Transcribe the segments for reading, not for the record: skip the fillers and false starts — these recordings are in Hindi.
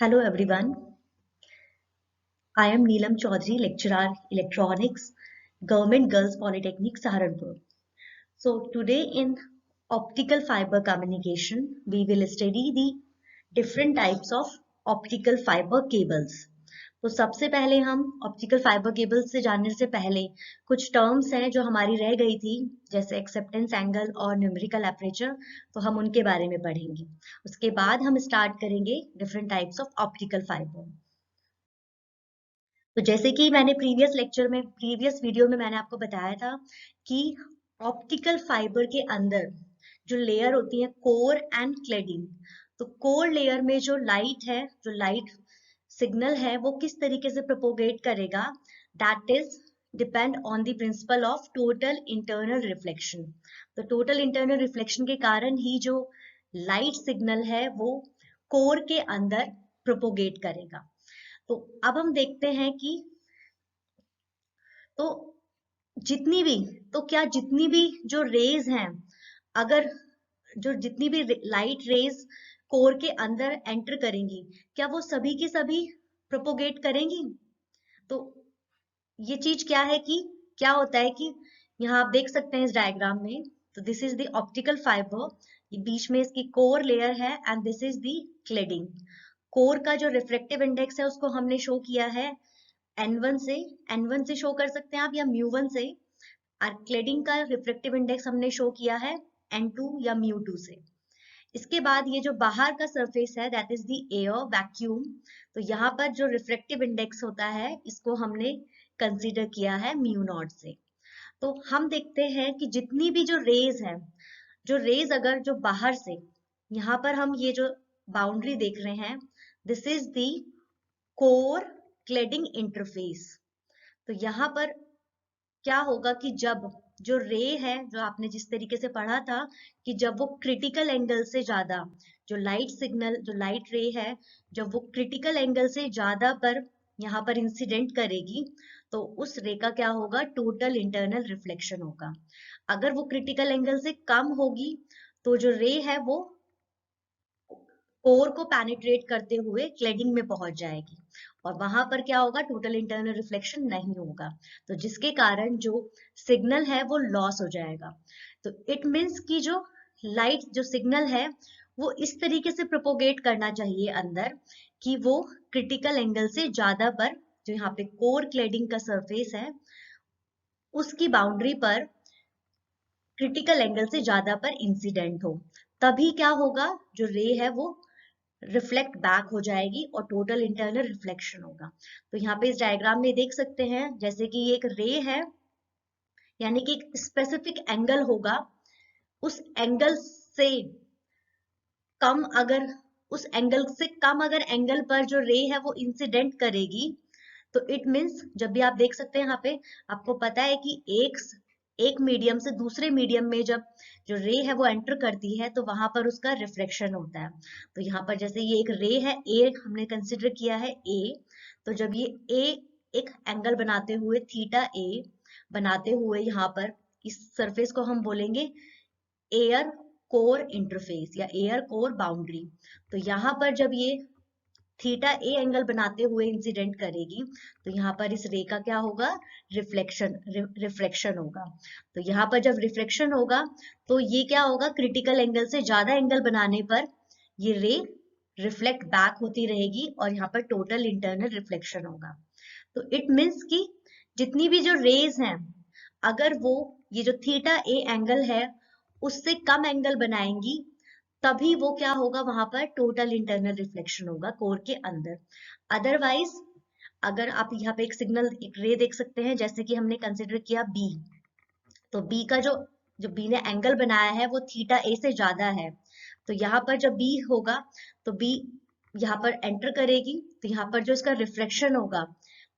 Hello everyone, I am Neelam Chaudhary, lecturer Electronics, Government Girls Polytechnic, Saharanpur. So today in optical fiber communication, we will study the different types of optical fiber cables. तो सबसे पहले हम ऑप्टिकल फाइबर केबल से जानने से पहले कुछ टर्म्स हैं जो हमारी रह गई थी, जैसे एक्सेप्टेंस एंगल और न्यूमेरिकल एपरेचर, तो हम उनके बारे में पढ़ेंगे। उसके बाद हम स्टार्ट करेंगे different types of optical fibre. तो जैसे कि मैंने प्रीवियस वीडियो में मैंने आपको बताया था कि ऑप्टिकल फाइबर के अंदर जो लेयर होती है कोर एंड क्लेडिंग, तो कोर लेयर में जो लाइट सिग्नल है वो किस तरीके से प्रोपोगेट करेगा, that is depend on the principle of total internal reflection. तो टोटल इंटरनल रिफ्लेक्शन के कारण ही जो लाइट सिग्नल है वो कोर के अंदर प्रोपोगेट करेगा। तो अब हम देखते हैं कि तो जितनी भी जो रेज हैं, अगर जो जितनी भी लाइट रेज कोर के अंदर एंटर करेंगी, क्या वो सभी की सभी प्रोपोगेट करेंगी? तो ये चीज क्या है कि क्या होता है कि यहाँ आप देख सकते हैं इस डायग्राम में, तो this is the optical fibre, ये बीच में इसकी कोर लेयर है and this is the cladding. Core का जो रिफ्रेक्टिव इंडेक्स है उसको हमने शो किया है N1 से, N1 से शो कर सकते हैं आप या म्यू1 से, और क्लेडिंग का रिफ्रेक्टिव इंडेक्स हमने शो किया है N2 या म्यू2 से। इसके बाद ये जो बाहर का सरफेस है that is the air vacuum, तो यहाँ पर जो रिफ्रेक्टिव इंडेक्स होता है इसको हमने कंसीडर किया है म्यू0 से। तो हम देखते हैं कि जितनी भी जो रेज है, जो रेज अगर जो बाहर से, यहाँ पर हम ये जो बाउंड्री देख रहे हैं, this is the core cladding interface. तो यहाँ पर क्या होगा कि जब जो रे है, जो आपने जिस तरीके से पढ़ा था कि जब वो क्रिटिकल एंगल से ज्यादा, जो लाइट रे है, जब वो क्रिटिकल एंगल से ज्यादा पर यहाँ पर इंसिडेंट करेगी, तो उस रे का क्या होगा, टोटल इंटरनल रिफ्लेक्शन होगा। अगर वो क्रिटिकल एंगल से कम होगी तो जो रे है वो कोर को पेनिट्रेट करते हुए क्लेडिंग में पहुंच जाएगी और वहां पर क्या होगा, टोटल इंटरनल रिफ्लेक्शन नहीं होगा, तो जिसके कारण जो सिग्नल है वो लॉस हो जाएगा। तो इट मीन्स कि जो लाइट जो सिग्नल है वो इस तरीके से प्रोपोगेट करना चाहिए अंदर कि वो क्रिटिकल एंगल से ज्यादा पर, जो यहाँ पे कोर क्लेडिंग का सरफेस है उसकी बाउंड्री पर क्रिटिकल एंगल से ज्यादा पर इंसिडेंट हो, तभी क्या होगा, जो रे है वो रिफ्लेक्ट बैक हो जाएगी और टोटल इंटरनल रिफ्लेक्शन होगा। तो यहाँ पे इस डायग्राम में देख सकते हैं जैसे कि ये एक रे है, यानी कि एक स्पेसिफिक एंगल होगा, उस एंगल से कम अगर अगर एंगल पर जो रे है वो इंसिडेंट करेगी, तो इट मीन्स, जब भी आप देख सकते हैं यहाँ पे, आपको पता है कि एक मीडियम से दूसरे मीडियम में जब जो रे है वो एंटर करती है तो वहां पर उसका रिफ्लेक्शन होता है। तो यहाँ पर जैसे ये एक रे है, ए हमने कंसिडर किया है ए, तो जब ये ए एक एंगल बनाते हुए थीटा ए बनाते हुए, यहाँ पर इस सरफेस को हम बोलेंगे एयर कोर इंटरफेस या एयर कोर बाउंड्री। तो यहाँ पर जब ये थीटा ए एंगल बनाते हुए इंसिडेंट करेगी, तो यहाँ पर इस रे का क्या होगा, रिफ्लेक्शन होगा। तो यहाँ पर जब रिफ्लेक्शन होगा तो ये क्या होगा, क्रिटिकल एंगल से ज्यादा एंगल बनाने पर ये रे रिफ्लेक्ट बैक होती रहेगी और यहाँ पर टोटल इंटरनल रिफ्लेक्शन होगा। तो इट मीन्स कि जितनी भी जो रेज हैं, अगर वो ये जो थीटा ए एंगल है उससे कम एंगल बनाएंगी, तभी वो क्या होगा, वहां पर टोटल इंटरनल रिफ्लेक्शन होगा कोर के अंदर। अदरवाइज अगर आप यहाँ पे एक रे देख सकते हैं, जैसे कि हमने कंसिडर किया बी, तो बी का जो बी ने एंगल बनाया है वो थीटा ए से ज्यादा है, तो यहाँ पर जब बी होगा तो बी यहाँ पर एंटर करेगी, तो यहाँ पर जो इसका रिफ्लेक्शन होगा,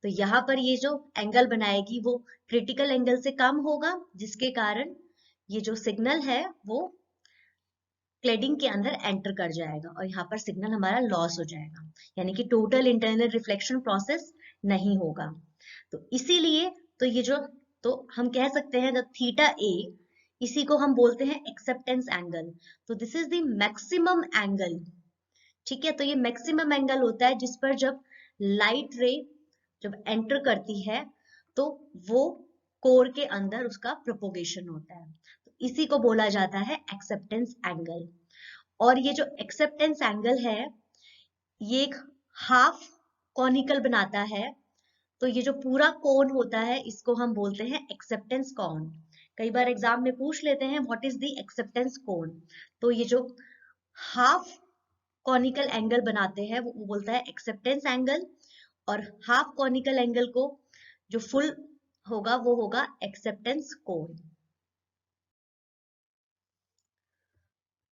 तो यहाँ पर ये जो एंगल बनाएगी वो क्रिटिकल एंगल से कम होगा, जिसके कारण ये जो सिग्नल है वो क्लेडिंग के अंदर एंटर कर जाएगा और यहाँ पर सिग्नल हमारा लॉस हो जाएगा, यानी कि टोटल इंटरनल रिफ्लेक्शन प्रोसेस नहीं होगा। तो इसीलिए तो ये जो, तो हम कह सकते हैं द थीटा ए, इसी को हम बोलते हैं एक्सेप्टेंस एंगल। तो this is the maximum angle ठीक है, तो ये मैक्सिमम एंगल होता है जिस पर जब लाइट रे जब एंटर करती है तो वो कोर के अंदर उसका प्रोपोगेशन होता है, तो इसी को बोला जाता है एक्सेप्टेंस एंगल। और ये जो एक्सेप्टेंस एंगल है ये एक हाफ कॉनिकल बनाता है, तो ये जो पूरा कोन होता है इसको हम बोलते हैं एक्सेप्टेंस कोन। कई बार एग्जाम में पूछ लेते हैं व्हाट इज द एक्सेप्टेंस कोन, तो ये जो हाफ कॉनिकल एंगल बनाते हैं वो बोलता है एक्सेप्टेंस एंगल, और हाफ कॉनिकल एंगल को जो फुल होगा वो होगा एक्सेप्टेंस कोन।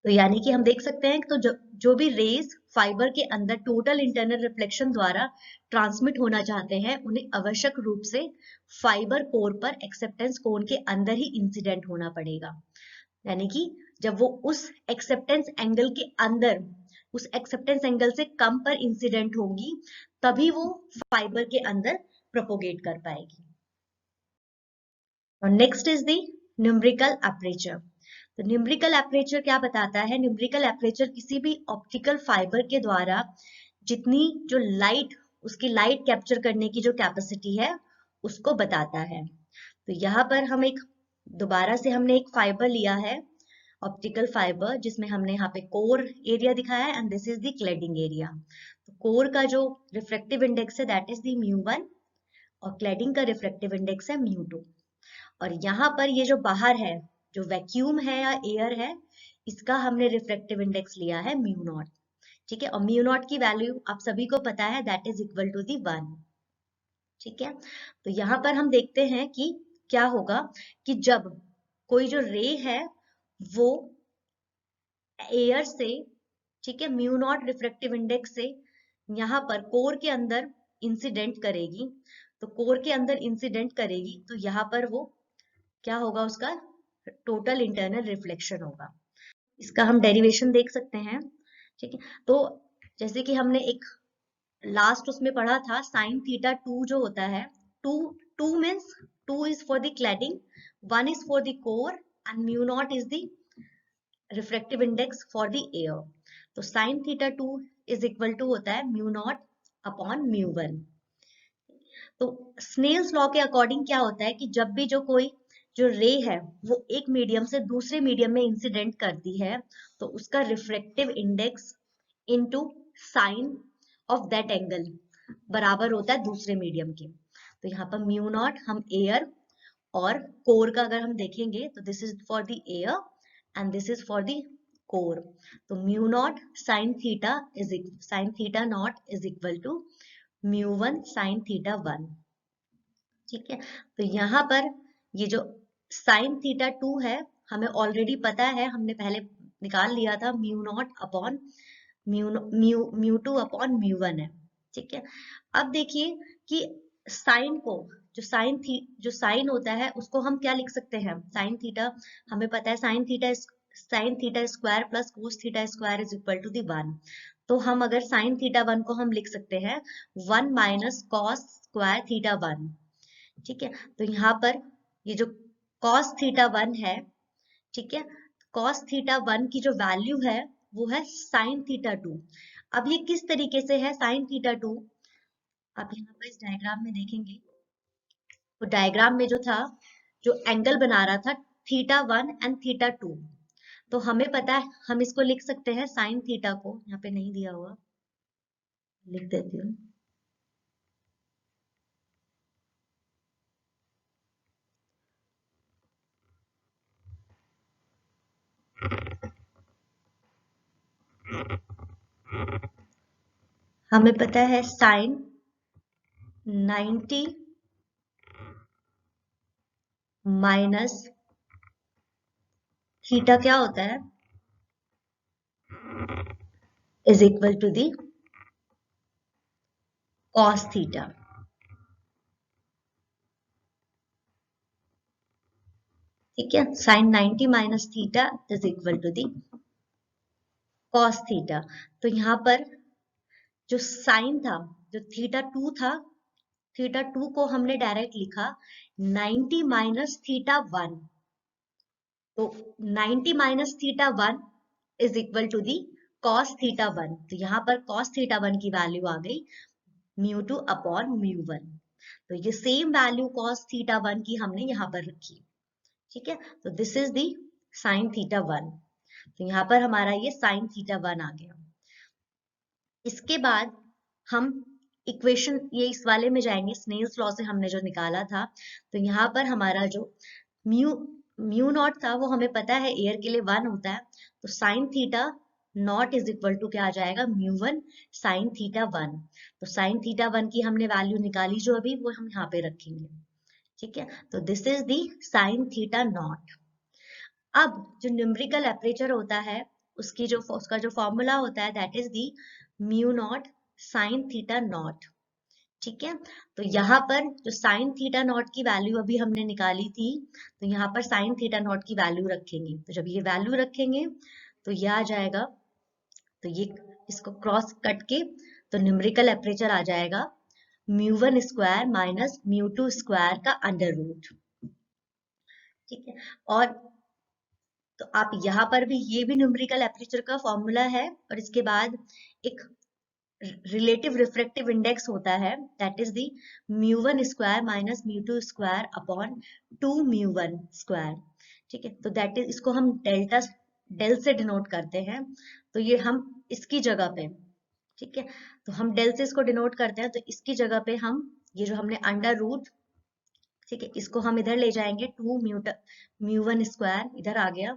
तो यानी कि हम देख सकते हैं तो जो भी रेज फाइबर के अंदर टोटल इंटरनल रिफ्लेक्शन द्वारा ट्रांसमिट होना चाहते हैं उन्हें आवश्यक रूप से फाइबर कोर पर एक्सेप्टेंस कोन के अंदर ही इंसिडेंट होना पड़ेगा। यानी कि जब वो उस एक्सेप्टेंस एंगल के अंदर उस एक्सेप्टेंस एंगल से कम पर इंसिडेंट होगी तभी वो फाइबर के अंदर प्रोपोगेट कर पाएगी। और next is the numerical aperture. तो न्यूमेरिकल एपरेचर क्या बताता है? न्यूमेरिकल एपरेचर किसी भी ऑप्टिकल फाइबर के द्वारा जितनी जो लाइट उसकी लाइट कैप्चर करने की जो कैपेसिटी है उसको बताता है। तो यहाँ पर हम एक दोबारा से हमने एक फाइबर लिया है ऑप्टिकल फाइबर जिसमें हमने यहाँ पे कोर एरिया दिखाया है and this is the cladding area. तो कोर का जो रिफ्रेक्टिव इंडेक्स है दैट इज द μ1 और क्लेडिंग का रिफ्रेक्टिव इंडेक्स है μ2। और यहाँ पर ये जो बाहर है जो वैक्यूम है या एयर है इसका हमने रिफ्रेक्टिव इंडेक्स लिया है μ0। ठीक है, और μ0 की वैल्यू आप सभी को पता है that is equal to the 1। ठीक है, तो यहाँ पर हम देखते हैं कि क्या होगा कि जब कोई जो रे है वो एयर से, ठीक है, μ0 रिफ्रेक्टिव इंडेक्स से यहाँ पर कोर के अंदर इंसिडेंट करेगी, तो कोर के अंदर इंसिडेंट करेगी तो यहाँ पर वो क्या होगा उसका टोटल इंटरनल रिफ्लेक्शन होगा। इसका हम डेरिवेशन देख सकते हैं। ठीक है, तो जैसे कि हमने एक लास्ट उसमें पढ़ा था साइन थीटा 2 जो होता है, two two means 2 is for the cladding, 1 is for the core and μ0 is the refractive index for the air. तो sine theta 2 is equal to होता है μ0 अपॉन μ1। तो स्नेल्स लॉ के अकॉर्डिंग क्या होता है कि जब भी जो कोई जो रे है वो एक मीडियम से दूसरे मीडियम में इंसिडेंट करती है तो उसका refractive index into sine of that angle बराबर होता है दूसरे मीडियम के। तो यहाँ पर μ0 हम एयर और कोर का अगर हम देखेंगे तो this is for the air and this is for the core. तो μ0 sine theta naught is equal to μ1 sine theta 1। ठीक है, तो यहाँ पर ये जो साइन थीटा 2 है हमें ऑलरेडी पता है, हमने पहले निकाल लिया था μ0 अपॉन μ2 अपॉन μ1 है। ठीक है, अब देखिए कि साइन को जो साइन होता है उसको हम क्या लिख सकते हैं? साइन थीटा हमें पता है sine theta square plus cos theta square is equal to the 1। तो हम अगर साइन थीटा 1 को हम लिख सकते हैं 1 माइनस कॉस स्क्वायर थीटा 1। ठीक है, तो यहाँ पर ये जो कॉस थीटा 1 है, ठीक है, कॉस थीटा 1 की जो वैल्यू है वो है साइन थीटा 2। अब ये किस तरीके से है साइन थीटा 2? आप यहाँ पर इस डायग्राम में देखेंगे तो डायग्राम में जो था जो एंगल बना रहा था थीटा 1 एंड थीटा 2, तो हमें पता है हम इसको लिख सकते हैं साइन थीटा को, यहाँ पे नहीं दिया हुआ लिख देती हूँ। हमें पता है साइन 90 माइनस थीटा क्या होता है is equal to the cos theta. ठीक है, sine 90 minus theta is equal to the cos theta. तो यहाँ पर जो साइन था जो थीटा 2 था, थीटा 2 को हमने डायरेक्ट लिखा 90 माइनस थीटा 1। तो 90 minus theta 1 is equal to the cos theta 1, तो यहाँ पर cos थीटा 1 की वैल्यू आ गई μ2 अपॉन μ1। तो ये सेम वैल्यू cos थीटा 1 की हमने यहाँ पर रखी, ठीक है। तो this is the sin theta 1, तो यहाँ पर हमारा ये sin थीटा 1 आ गया। इसके बाद हम इक्वेशन ये इस वाले में जाएंगे, स्नेल्स लॉ से हमने जो निकाला था, तो यहाँ पर हमारा जो म्यू म्यू नॉट था वो हमें पता है एयर के लिए 1 होता है, तो sine theta naught is equal to क्या आ जाएगा, μ1 साइन थीटा 1। तो साइन थीटा 1 की हमने वैल्यू निकाली जो अभी, वो हम यहाँ पे रखेंगे, ठीक है। तो this is the sign theta not. अब जो न्यूमेरिकल एपरेचर होता है उसका जो फॉर्मूला होता है that is the mu naught sign theta not, ठीक है। तो यहाँ पर जो साइन थीटा नॉट की वैल्यू अभी हमने निकाली थी, तो यहाँ पर साइन थीटा नॉट की वैल्यू रखेंगे। तो जब ये वैल्यू रखेंगे तो ये आ जाएगा, तो ये इसको क्रॉस कट के तो न्यूमेरिकल एपरेचर आ जाएगा μ1 स्क्वायर माइनस μ2 स्क्वायर का अंडर रूट, ठीक है। और तो आप यहाँ पर भी, ये भी न्यूमेरिकल एपरेचर का फॉर्मूला है, और इसके बाद एक रिलेटिव रिफ्रैक्टिव इंडेक्स होता है that is the μ1 square minus μ2 square upon 2 μ1 square, ठीक है। तो दैट इज, इसको हम डेल से डिनोट करते हैं, तो ये हम इसकी जगह पे, ठीक है, तो हम डेल से इसको डिनोट करते हैं, तो इसकी जगह पे हम ये जो हमने अंडर रूट, ठीक है, इसको हम इधर ले जाएंगे, 2 μ1 स्क्वायर इधर आ गया,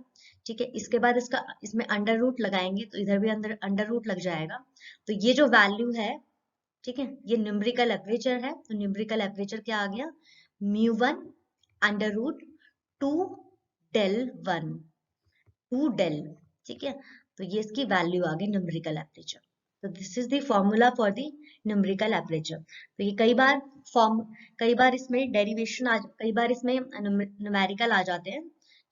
ठीक है। इसके बाद इसमें अंडर रूट लगाएंगे, तो इधर भी अंडर रूट लग जाएगा। तो ये जो वैल्यू है, ठीक है, ये न्यूमेरिकल एपरेचर है, तो न्यूमेरिकल एपरेचर क्या आ गया, μ1 अंडर रूट 2 डेल 1, 2 डेल, ठीक है। तो ये इसकी वैल्यू आ गई न्यूमेरिकल एपरेचर। तो this is the formula for the numerical aperture. तो ये कई बार इसमें डेरिवेशन कई बार इसमें न्यूमेरिकल आ जाते हैं,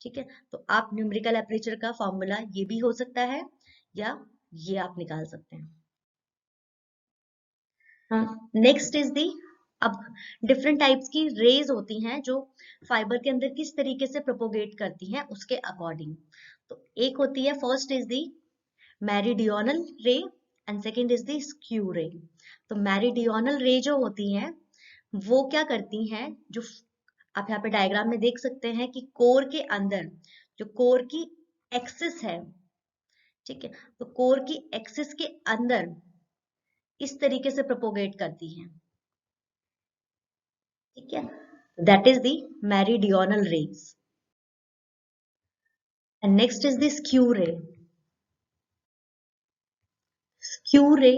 ठीक है। तो आप न्यूमेरिकल एपरेचर का फॉर्मूला ये भी हो सकता है, या ये आप निकाल सकते हैं। नेक्स्ट इज दी, अब डिफरेंट टाइप्स की रेज होती हैं जो फाइबर के अंदर किस तरीके से प्रोपोगेट करती हैं उसके अकॉर्डिंग। तो एक होती है, फर्स्ट इज दी मेरिडियनल रे and second is the skew रे। तो मेरिडियनल रे जो होती हैं वो क्या करती हैं, जो आप यहाँ पे डायग्राम में देख सकते हैं कि कोर के अंदर जो कोर की एक्सिस है, ठीक है, तो कोर की एक्सिस के अंदर इस तरीके से प्रोपोगेट करती हैं, ठीक है। That is the meridional rays. And next is the skew ray. Skew ray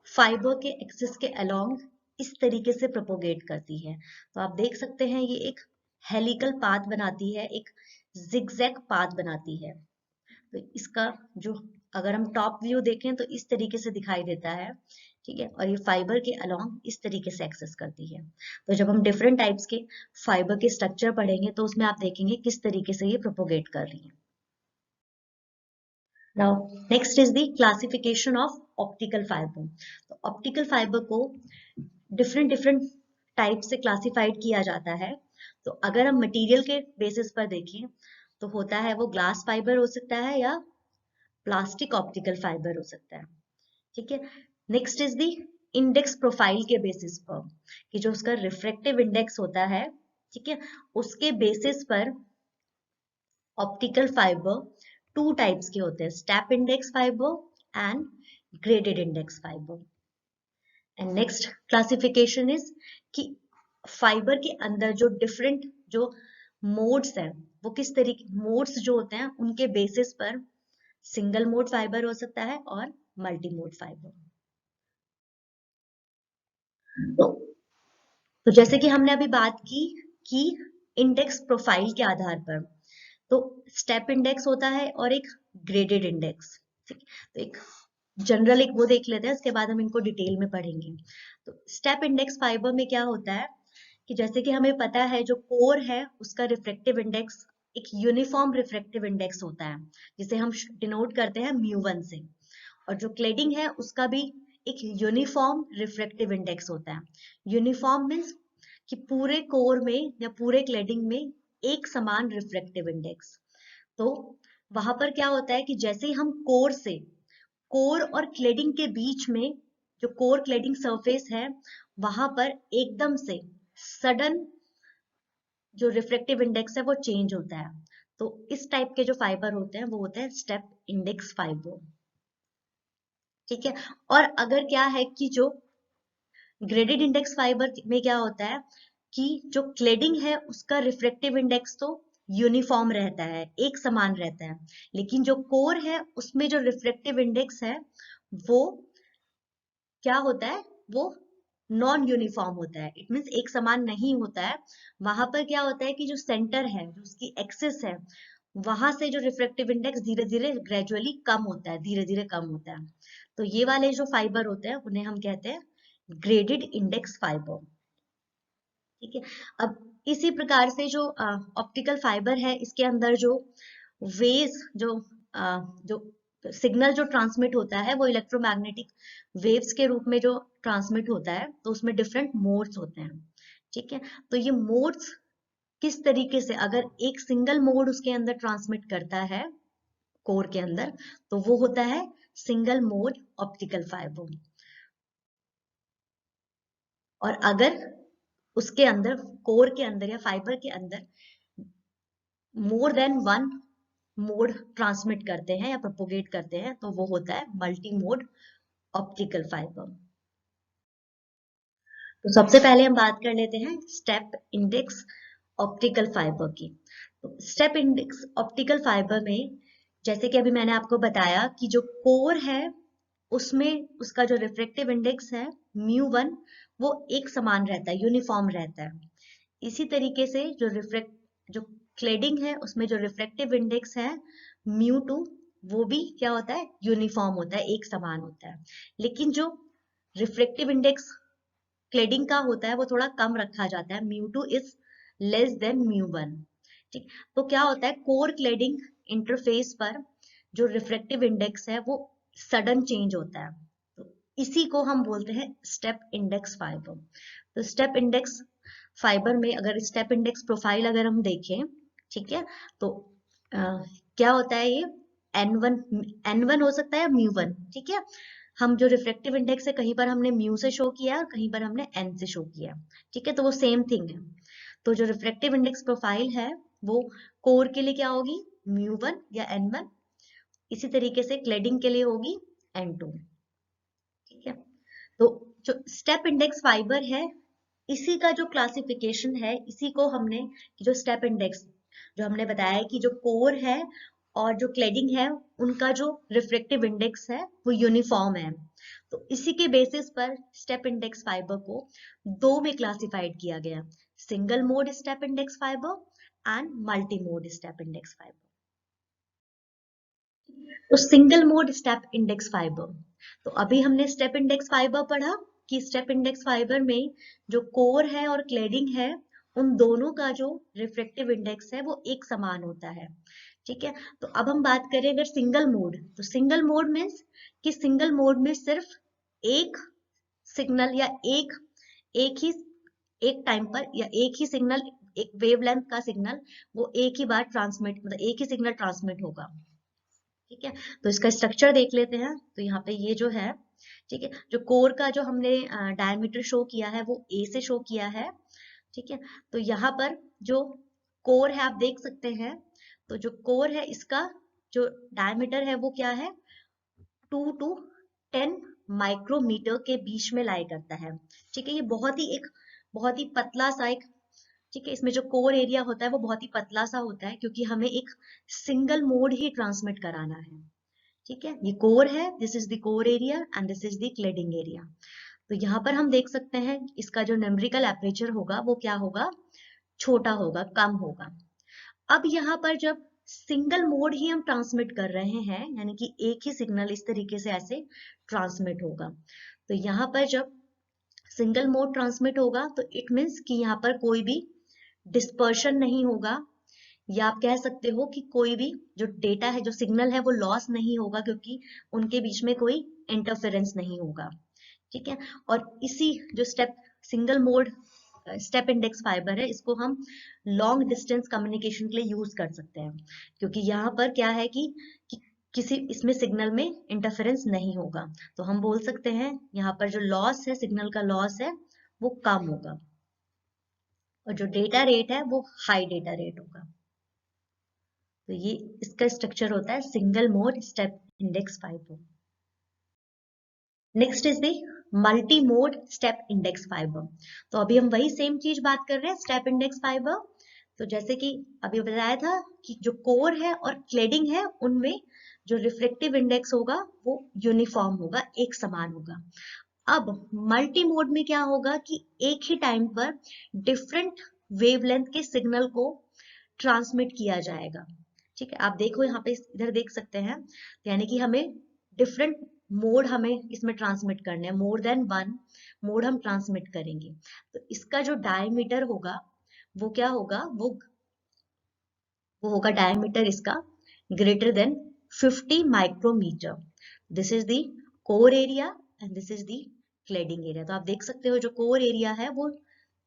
fibre के एक्सिस के अलोंग इस तरीके से प्रोपोगेट करती है। तो आप देख सकते हैं ये एक हेलिकल पाथ बनाती है, एक जिगजैग पाथ बनाती है। तो इसका जो अगर हम टॉप व्यू देखें तो इस तरीके से दिखाई देता है, ठीक है। और ये फाइबर के अलोंग इस तरीके से एक्सेस करती है। तो जब हम डिफरेंट टाइप्स के फाइबर के स्ट्रक्चर पढ़ेंगे तो उसमें आप देखेंगे किस तरीके से ये प्रोपोगेट कर रही है। Now next is the classification of optical fibre. तो ऑप्टिकल फाइबर को डिफरेंट डिफरेंट टाइप से क्लासिफाइड किया जाता है। तो अगर हम मटेरियल के बेसिस पर देखें तो होता है वो ग्लास फाइबर हो सकता है या प्लास्टिक ऑप्टिकल फाइबर हो सकता है, ठीक है। Next is the index profile के बेसिस पर, कि जो उसका रिफ्रैक्टिव इंडेक्स होता है, ठीक है, उसके बेसिस पर ऑप्टिकल फाइबर टू टाइप्स के होते हैं, step index fibre and graded index fibre. And next classification is कि फाइबर के अंदर जो डिफरेंट जो मोड्स हैं, वो किस तरीके, मोड्स जो होते हैं उनके बेसिस पर सिंगल मोड फाइबर हो सकता है और मल्टी मोड फाइबर। तो जैसे कि हमने अभी बात की कि इंडेक्स प्रोफाइल के आधार पर, तो स्टेप इंडेक्स होता है और एक ग्रेडेड इंडेक्स, ठीक। तो एक जनरल एक वो देख लेते हैं, उसके बाद हम इनको डिटेल में पढ़ेंगे। तो स्टेप इंडेक्स फाइबर में क्या होता है कि जैसे कि हमें पता है जो कोर है उसका रिफ्रैक्टिव इंडेक्स एक यूनिफॉर्म रिफ्रैक्टिव इंडेक्स होता है, जिसे हम डिनोट करते हैं μ1 से। और जो क्लेडिंग है उसका भी एक यूनिफॉर्म रिफ्रैक्टिव इंडेक्स होता है। यूनिफॉर्म मीन्स कि पूरे कोर में या पूरे क्लेडिंग में एक समान रिफ्रैक्टिव इंडेक्स। तो वहां पर क्या होता है कि जैसे ही हम कोर से कोर और क्लेडिंग के बीच में जो कोर क्लेडिंग सरफेस है वहां पर एकदम से सडन जो रिफ्रैक्टिव इंडेक्स है वो चेंज होता है। तो इस टाइप के जो फाइबर होते हैं वो होते हैं स्टेप इंडेक्स फाइबर। ठीक है। और अगर क्या है कि जो ग्रेडेड इंडेक्स फाइबर में क्या होता है कि जो क्लेडिंग है उसका रिफ्रैक्टिव इंडेक्स तो यूनिफॉर्म रहता है, एक समान रहता है, लेकिन जो कोर है उसमें जो रिफ्रैक्टिव इंडेक्स है वो क्या होता है, वो नॉन यूनिफॉर्म होता है। इट मीन्स एक समान नहीं होता है। वहां पर क्या होता है कि जो सेंटर है, जो उसकी एक्सिस है, वहां से जो रिफ्रैक्टिव इंडेक्स धीरे धीरे ग्रेजुअली कम होता है, धीरे धीरे कम होता है। तो ये वाले जो फाइबर होते हैं उन्हें हम कहते हैं ग्रेडेड इंडेक्स फाइबर। ठीक है। अब इसी प्रकार से जो ऑप्टिकल फाइबर है इसके अंदर जो वेव्स जो सिग्नल जो ट्रांसमिट होता है वो इलेक्ट्रोमैग्नेटिक वेव्स के रूप में जो ट्रांसमिट होता है, तो उसमें डिफरेंट मोड्स होते हैं। ठीक है। तो ये मोड्स किस तरीके से, अगर एक सिंगल मोड उसके अंदर ट्रांसमिट करता है कोर के अंदर, तो वो होता है सिंगल मोड ऑप्टिकल फाइबर। और अगर उसके अंदर, कोर के अंदर या फाइबर के अंदर more than one mod transmit करते हैं या प्रोपोगेट करते हैं, तो वो होता है मल्टी मोड ऑप्टिकल फाइबर। तो सबसे पहले हम बात कर लेते हैं स्टेप इंडेक्स ऑप्टिकल फाइबर की। तो स्टेप इंडेक्स ऑप्टिकल फाइबर में जैसे कि अभी मैंने आपको बताया कि जो कोर है उसमें उसका जो रिफ्रैक्टिव इंडेक्स है μ1 वो एक समान रहता है, यूनिफॉर्म रहता है। इसी तरीके से जो क्लेडिंग है उसमें जो रिफ्रैक्टिव इंडेक्स है μ2 वो भी क्या होता है, यूनिफॉर्म होता है, एक समान होता है। लेकिन जो रिफ्रैक्टिव इंडेक्स क्लेडिंग का होता है वो थोड़ा कम रखा जाता है, μ2 इज लेस देन μ1। ठीक। तो क्या होता है, कोर क्लेडिंग इंटरफेस पर जो रिफ्रैक्टिव इंडेक्स है वो सडन चेंज होता है। तो इसी को हम बोलते हैं स्टेप इंडेक्स फाइबर। तो स्टेप इंडेक्स फाइबर में अगर स्टेप इंडेक्स प्रोफाइल अगर हम देखें, ठीक है, तो क्या होता है ये एन वन हो सकता है μ1। ठीक है। हम जो रिफ्रैक्टिव इंडेक्स है कहीं पर हमने म्यू से शो किया और कहीं पर हमने एन से शो किया। ठीक है। तो वो सेम थिंग है। तो जो रिफ्रैक्टिव इंडेक्स प्रोफाइल है वो कोर के लिए क्या होगी, μ1 या n1। इसी तरीके से क्लेडिंग के लिए होगी n2। ठीक है। तो जो स्टेप इंडेक्स फाइबर है इसी का जो क्लासिफिकेशन है, इसी को हमने जो स्टेप इंडेक्स जो हमने बताया है कि जो कोर है और जो क्लेडिंग है उनका जो रिफ्रैक्टिव इंडेक्स है वो यूनिफॉर्म है। तो इसी के बेसिस पर स्टेप इंडेक्स फाइबर को दो में क्लासिफाइड किया गया, single mode step index fibre and multi mode step index fibre. तो single mode step index fibre, तो अभी हमने स्टेप इंडेक्स फाइबर पढ़ा कि स्टेप इंडेक्स फाइबर में जो कोर है और क्लेडिंग है उन दोनों का जो रिफ्रैक्टिव इंडेक्स है वो एक समान होता है। ठीक है। तो अब हम बात करें अगर सिंगल मोड, तो सिंगल मोड मीन्स कि सिंगल मोड में सिर्फ एक सिग्नल या एक एक ही एक टाइम पर या एक ही सिग्नल, एक वेवलेंथ का सिग्नल वो एक ही बार ट्रांसमिट, मतलब एक ही सिग्नल ट्रांसमिट होगा। ठीक है। तो इसका स्ट्रक्चर देख लेते हैं। तो यहाँ पे ये जो है, ठीक है, जो कोर का जो हमने डायमीटर शो किया है वो ए से शो किया है। ठीक है। तो यहाँ पर जो कोर है आप देख सकते हैं, तो जो कोर है इसका जो डायमीटर है वो क्या है, 2 to 10 माइक्रोमीटर के बीच में लाई करता है। ठीक है। ये बहुत ही पतला सा एक, ठीक है, इसमें जो कोर एरिया होता है वो बहुत ही पतला सा होता है क्योंकि हमें एक सिंगल मोड ही ट्रांसमिट कराना है। ठीक है। ये कोर है, this is the core area and this is the cladding area. तो यहाँ पर हम देख सकते हैं इसका जो न्यूमेरिकल एपरेचर होगा वो क्या होगा, छोटा होगा, कम होगा। अब यहाँ पर जब सिंगल मोड ही हम ट्रांसमिट कर रहे हैं, यानी कि एक ही सिग्नल इस तरीके से ऐसे ट्रांसमिट होगा, तो यहाँ पर जब सिंगल मोड ट्रांसमिट होगा तो इट मीन्स कि यहाँ पर कोई भी डिस्पर्शन नहीं होगा, या आप कह सकते हो कि कोई भी जो डेटा है, जो सिग्नल है वो लॉस नहीं होगा क्योंकि उनके बीच में कोई इंटरफेरेंस नहीं होगा। ठीक है। और इसी जो step single mode step index fibre है इसको हम लॉन्ग डिस्टेंस कम्युनिकेशन के लिए यूज कर सकते हैं, क्योंकि यहाँ पर क्या है कि किसी इसमें सिग्नल में इंटरफेरेंस नहीं होगा। तो हम बोल सकते हैं यहाँ पर जो लॉस है, सिग्नल का लॉस है, वो कम होगा, और जो डेटा रेट है वो हाई डेटा रेट होगा। तो ये इसका स्ट्रक्चर होता है single mode step index fibre. Next is the multi mode step index fibre. तो अभी हम वही सेम चीज बात कर रहे हैं, स्टेप इंडेक्स फाइबर। तो जैसे कि अभी बताया था कि जो कोर है और क्लेडिंग है, उनमें जो रिफ्लेक्टिव इंडेक्स होगा वो यूनिफॉर्म होगा, एक समान होगा। अब मल्टी मोड में क्या होगा कि एक ही टाइम पर डिफरेंट वेवलेंथ के सिग्नल को ट्रांसमिट किया जाएगा। ठीक है, आप देखो यहाँ पे इधर देख सकते हैं, यानी कि हमें डिफरेंट मोड हमें इसमें ट्रांसमिट करने हैं, मोर देन वन मोड हम ट्रांसमिट करेंगे। तो इसका जो डायमीटर होगा वो क्या होगा, वो होगा डायमीटर इसका greater than 50 micrometre. This is the core area and this is the cladding area. तो आप देख सकते हो जो कोर एरिया है वो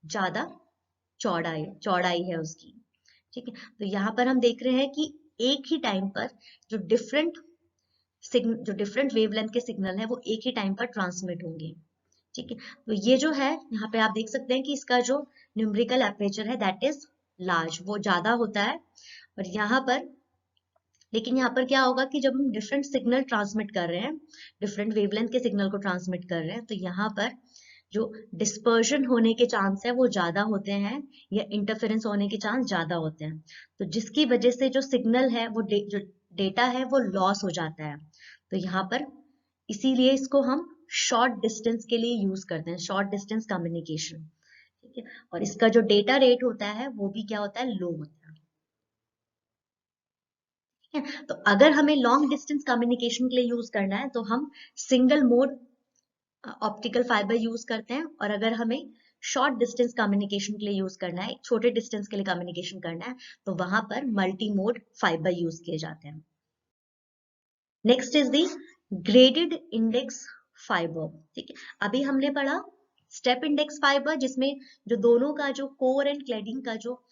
ज्यादा चौड़ाई है उसकी। ठीक है, तो यहाँ पर हम देख रहे हैं कि एक ही टाइम पर जो डिफरेंट वेवलेंथ के सिग्नल है वो एक ही टाइम पर ट्रांसमिट होंगे। ठीक है, तो ये जो है यहाँ पे आप देख सकते हैं कि इसका जो न्यूमेरिकल एपरेचर है दैट इज लार्ज, वो ज्यादा होता है। और यहाँ पर लेकिन यहाँ पर क्या होगा कि जब हम डिफरेंट सिग्नल ट्रांसमिट कर रहे हैं, डिफरेंट वेवलेंथ के सिग्नल को ट्रांसमिट कर रहे हैं, तो यहाँ पर जो डिस्पर्शन होने के चांस है वो ज्यादा होते हैं, या इंटरफेरेंस होने के चांस ज्यादा होते हैं। तो जिसकी वजह से जो सिग्नल है वो जो डेटा है वो लॉस हो जाता है। तो यहाँ पर इसीलिए इसको हम शॉर्ट डिस्टेंस के लिए यूज करते हैं, शॉर्ट डिस्टेंस कम्युनिकेशन। ठीक है, और इसका जो डेटा रेट होता है वो भी क्या होता है, लो होता है। ठीक है, तो अगर हमें लॉन्ग डिस्टेंस कम्युनिकेशन के लिए यूज करना है तो हम single mode optical fibre use करते हैं, और अगर हमें शॉर्ट डिस्टेंस कम्युनिकेशन के लिए यूज करना है, छोटे डिस्टेंस के लिए कम्युनिकेशन करना है, तो वहां पर मल्टी मोड फाइबर यूज किए जाते हैं। Next is the graded index fibre. ठीक है, अभी हमने पढ़ा स्टेप इंडेक्स फाइबर जिसमें जो दोनों का जो कोर एंड क्लेडिंग का जो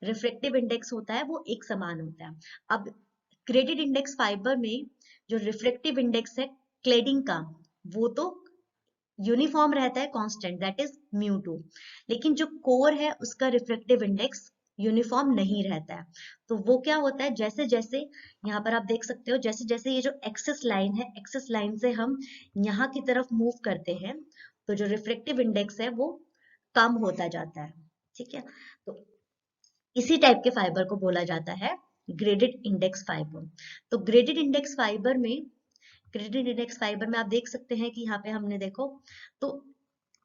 रिफ्लेक्टिव इंडेक्स होता है वो एक समान होता है। अब ग्रेडेड इंडेक्स फाइबर में जो रिफ्लेक्टिव इंडेक्स है क्लेडिंग का, वो तो यूनिफॉर्म रहता है, कांस्टेंट, दैट इज μ2। लेकिन जो कोर है उसका रिफ्लेक्टिव इंडेक्स यूनिफॉर्म नहीं रहता है। तो वो क्या होता है, जैसे जैसे यहाँ पर आप देख सकते हो, जैसे जैसे ये जो एक्सिस लाइन है, एक्सिस लाइन से हम यहाँ की तरफ मूव करते हैं, तो जो रिफ्लेक्टिव इंडेक्स है वो कम होता जाता है। ठीक है, तो इसी टाइप के फाइबर को बोला जाता है ग्रेडेड इंडेक्स फाइबर। तो ग्रेडेड इंडेक्स फाइबर में ग्रेडेड इंडेक्स फाइबर में आप देख सकते हैं कि यहाँ पे हमने देखो, तो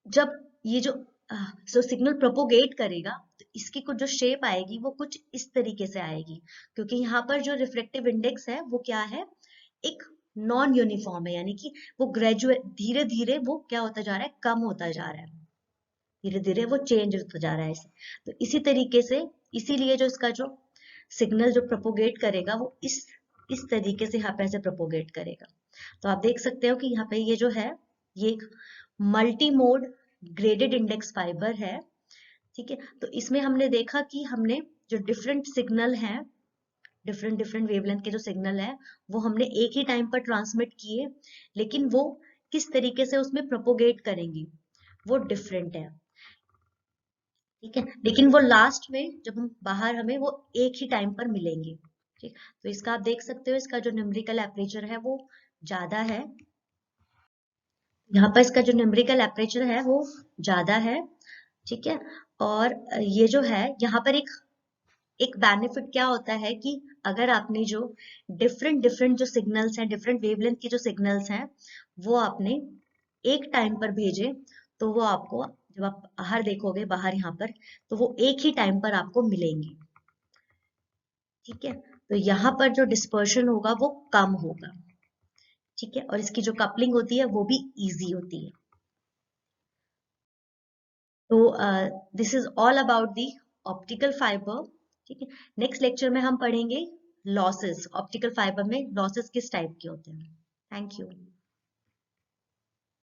जब ये जो सिग्नल प्रोपोगेट करेगा तो इसकी कुछ जो शेप आएगी वो कुछ इस तरीके से आएगी, क्योंकि यहाँ पर जो रिफ्लेक्टिव इंडेक्स है वो क्या है, एक नॉन यूनिफॉर्म है, यानी कि वो ग्रेजुएट धीरे धीरे वो क्या होता जा रहा है, कम होता जा रहा है, धीरे धीरे वो चेंज होता जा रहा है ऐसे। तो इसी तरीके से, इसीलिए जो इसका जो सिग्नल जो प्रोपोगेट करेगा वो इस तरीके से यहाँ पे ऐसे प्रोपोगेट करेगा। तो आप देख सकते हो कि यहाँ पे ये जो है ये एक multi mode graded index fibre है। ठीक है, तो इसमें हमने देखा कि हमने जो डिफरेंट सिग्नल हैं, डिफरेंट डिफरेंट वेवलेंथ के जो सिग्नल है वो हमने एक ही टाइम पर ट्रांसमिट किए, लेकिन वो किस तरीके से उसमें प्रोपोगेट करेंगे वो डिफरेंट है। ठीक है, लेकिन वो लास्ट में जब हम बाहर हमें वो एक ही टाइम पर मिलेंगे। ठीक, तो इसका आप देख सकते हो इसका जो न्यूमेरिकल एपरेचर है वो ज्यादा है, यहाँ पर इसका जो न्यूमेरिकल एपरेचर है वो ज्यादा है। ठीक है, और ये जो है यहाँ पर एक बेनिफिट क्या होता है कि अगर आपने जो डिफरेंट डिफरेंट जो सिग्नल्स हैं, डिफरेंट वेवलेंथ की जो सिग्नल्स हैं वो आपने एक टाइम पर भेजे, तो वो आपको जब आप बाहर देखोगे, बाहर यहाँ पर, तो वो एक ही टाइम पर आपको मिलेंगे। ठीक है, तो यहाँ पर जो डिस्पर्शन होगा वो कम होगा। ठीक है, और इसकी जो कपलिंग होती है वो भी इजी होती है। तो this is all about the optical fibre. ठीक है, नेक्स्ट लेक्चर में हम पढ़ेंगे लॉसेस, ऑप्टिकल फाइबर में लॉसेस किस टाइप के होते हैं। Thank you.